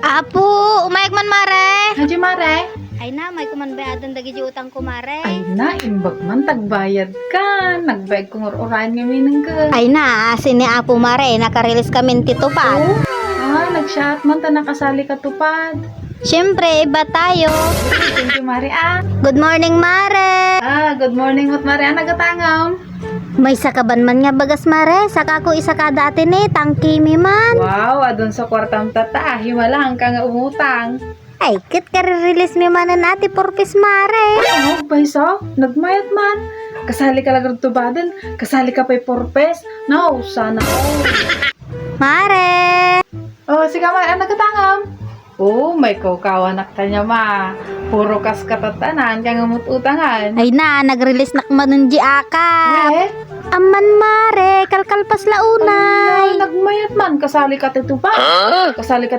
Apo, umayag man mare. Haji mare. Ay na, may kumanbayatan dagi di utang ko mare. Ay na, imbag man tagbayad ka. Nagbayad kong urayan nga minang ka. Ay na, sini Apo mare, nakarelease kami tito pa. Nag-shot man ta nakasali ka tupad. Siyempre, iba tayo. Thank you mare Good morning mare. Good morning mat mare nagatangam. May sakaban man nga bagas mare, saka ko isa ka dati ni, tangki mi man. Wow, adun sa kwartang tata, himalang ka nga umutang. Ay, kit ka release mi man na nati purpose mare. Bayso, nagmayat man. Kasali ka lang tubadan, kasali ka pa'y porpes. No, sana all. Mare. Sige mare, nagatangam. May kaukawanak ka niya ma. Puro kas katatanan, kaya ngamututangan. Ay na, nag-release na kumanon di aka. Aman mare, kalkalpas launay. Nagmayat man, kasali ka titupa. Kasali ka